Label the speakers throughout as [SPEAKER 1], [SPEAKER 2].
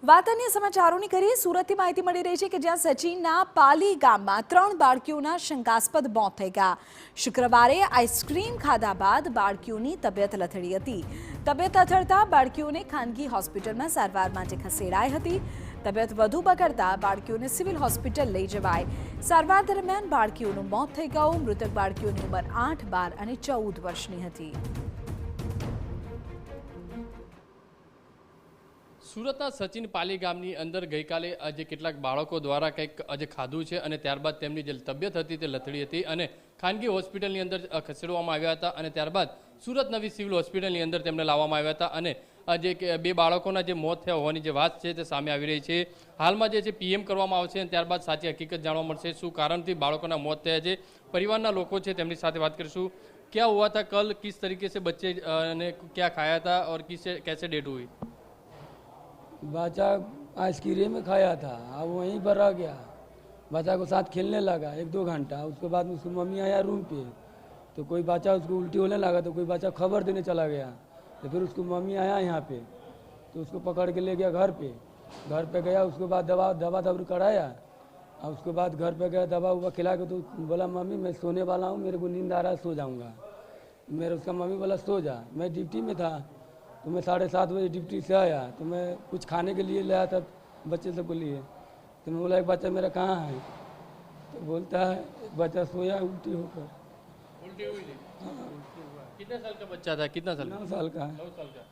[SPEAKER 1] વાત અન્ય સમાચારોની કરીએ. સુરતથી માહિતી મળી રહી છે કે જ્યાં સચિનના પાલી ગામમાં 3 બાળકીઓના શંકાસ્પદ મોત થઈ ગયા. શુક્રવારે આઈસ્ક્રીમ ખાધા બાદ બાળકીઓની તબિયત લથડી હતી. તબિયત લથડતા બાળકીઓને ખાનગી હોસ્પિટલમાં સારવાર માટે ખસેડાઈ હતી. તબિયત વધુ બગડતા બાળકીઓને સિવિલ હોસ્પિટલ લઈ જવાઈ. સારવાર દરમિયાન બાળકીઓનું મોત થઈ ગયું. મૃતક બાળકીઓની ઉંમર 8, 12 અને 14 વર્ષની હતી.
[SPEAKER 2] સુરતના સચિન પાલી ગામની અંદર ગઈકાલે આજે કેટલાક બાળકો દ્વારા કંઈક આજે ખાધું છે અને ત્યારબાદ તેમની જે તબિયત હતી તે લથડી હતી અને ખાનગી હોસ્પિટલની અંદર ખસેડવામાં આવ્યા હતા અને ત્યારબાદ સુરત નવી સિવિલ હોસ્પિટલની અંદર તેમને લાવવામાં આવ્યા હતા અને જે 2 બાળકોના જે મોત થયા હોવાની જે વાત છે તે સામે આવી રહી છે. હાલમાં જે છે પીએમ કરવામાં આવશે અને ત્યારબાદ સાચી હકીકત જાણવા મળશે. શું કારણથી બાળકોના મોત થયા છે, પરિવારના લોકો છે તેમની સાથે વાત કરીશું. ક્યાં હુઆ था कल, किस तरीके से बच्चे ने क्या खाया था और कैसे डेट हुई?
[SPEAKER 3] बच्चा आइसक्रीम में खाया था, अब वहीं पर रह गया. बच्चा को साथ खेलने लगा 1-2 घंटा. उसके बाद उसकी मम्मी आया रूम पे, तो कोई बच्चा उसको उल्टी होने लगा तो कोई बच्चा खबर देने चला गया. तो फिर उसकी मम्मी आया यहाँ पे, तो उसको पकड़ के ले गया घर पे गया. उसके बाद दवा कराया. और उसके बाद घर पे गया, दवा उवा खिला के तो बोला मम्मी मैं सोने वाला हूँ, मेरे को नींद आ रहा है, सो जाऊँगा. उसका मम्मी बोला सो जा. मैं ड्यूटी में था तो मैं 7:30 बजे ड्यूटी से आया तो मैं कुछ खाने के लिए लाया था बच्चे सबके लिए. तो मैं बोला एक बच्चा मेरा कहाँ है, तो बोलता है एक बच्चा सोया उल्टी होकर.
[SPEAKER 2] उल्टी हुई थी? कितने साल का बच्चा था? कितना साल?
[SPEAKER 3] 9 साल का.
[SPEAKER 2] 9 साल का.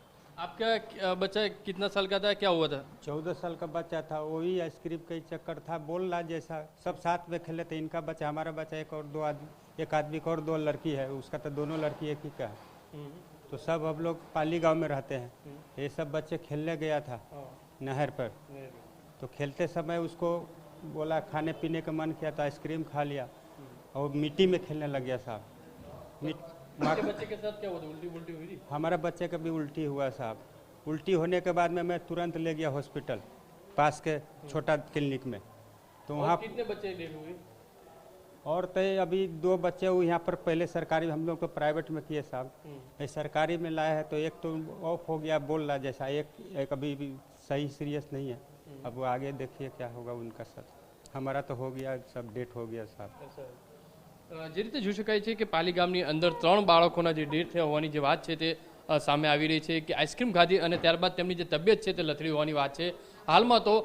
[SPEAKER 2] आपका बच्चा कितना साल का था, क्या हुआ था?
[SPEAKER 4] 14 साल का बच्चा था. वही आइसक्रीम का ही चक्कर था. बोल रहा जैसा सब साथ में खेले थे. इनका बच्चा, हमारा बच्चा, एक आदमी का और 2 लड़की है. उसका तो दोनों लड़की एक ही का है. तो सब हम लोग पाली गांव में रहते हैं. ये सब बच्चे खेलने गया था नहर पर. तो खेलते समय उसको बोला खाने पीने का मन किया तो आइसक्रीम खा लिया और मिट्टी में खेलने लग गया साहब.
[SPEAKER 2] आपके बच्चे के साथ क्या हुआ था? उल्टी हुई थी?
[SPEAKER 4] हमारा बच्चे का भी उल्टी हुआ साहब. उल्टी होने के बाद में मैं तुरंत ले गया हॉस्पिटल पास के छोटा क्लिनिक में. तो वहाँ
[SPEAKER 2] कितने बच्चे डेथ हुए?
[SPEAKER 4] और तो अभी 2 बच्चे हुए यहाँ पर. पहले सरकारी, हम लोग तो प्राइवेट में किए साहब. ये सरकारी में लाया है तो एक तो ऑफ हो गया बोल रहा जैसा, एक अभी भी सही सीरियस नहीं है. अब वो आगे देखिए क्या होगा उनका सर. हमारा तो हो गया, सब डेट हो गया साहब.
[SPEAKER 2] જે રીતે જોઈ શકાય છે કે પાલી ગામની અંદર 3 બાળકોના જે ડેથ થયા હોવાની જે વાત છે તે સામે આવી રહી છે કે આઈસ્ક્રીમ ખાધી અને ત્યારબાદ તેમની જે તબિયત છે તે લથડી હોવાની વાત છે. હાલમાં તો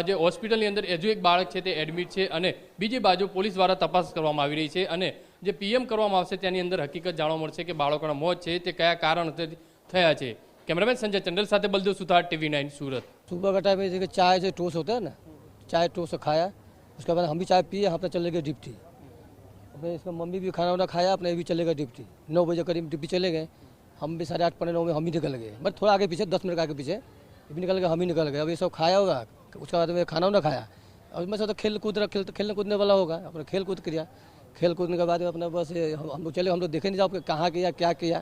[SPEAKER 2] જે હોસ્પિટલની અંદર હજુ એક બાળક છે તે એડમિટ છે અને બીજી બાજુ પોલીસ દ્વારા તપાસ કરવામાં આવી રહી છે અને જે પીએમ કરવામાં આવશે તેની અંદર હકીકત જાણવા મળશે કે બાળકોના મોત છે તે કયા કારણથી થયા છે. कैमरामैन संजय चंडल साथ बलदेव सुतार, TV9 सूरत.
[SPEAKER 5] सुबह का टाइम में चाय से टोस्ट होता है ना, चाय टोस्ट खाया. उसके बाद हम भी चाय पिए, हम चले गए डिप्टी. अपने इसका मम्मी भी खाना वाना खाया, अपने भी चले गए डिप्टी. 9 बजे करीब डिप्टी चले गए. हम भी 8:30 पौने 9 में हम भी निकल गए. बट थोड़ा आगे पीछे 10 मिनट आगे पीछे भी निकल गए, हम ही निकल गए. अब ये सब खाया होगा, उसके बाद में खाना वाना खाया. और मैं तो खेलने कूदने वाला होगा. अपना खेल कूद किया. खेल कूदने के बाद अपना बस हम लोग चले. हम लोग देखे नहीं जाओ कहाँ किया क्या किया.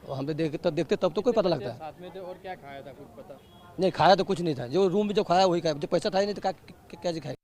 [SPEAKER 5] हम लोग देखते तब तो कोई पता लगता है.
[SPEAKER 2] साथ में थे और क्या खाया था कुछ पता
[SPEAKER 5] नहीं? खाया तो कुछ नहीं था. जो रूम में जो खाया वही खाया. जो पैसा था ही नहीं तो क्या खाया.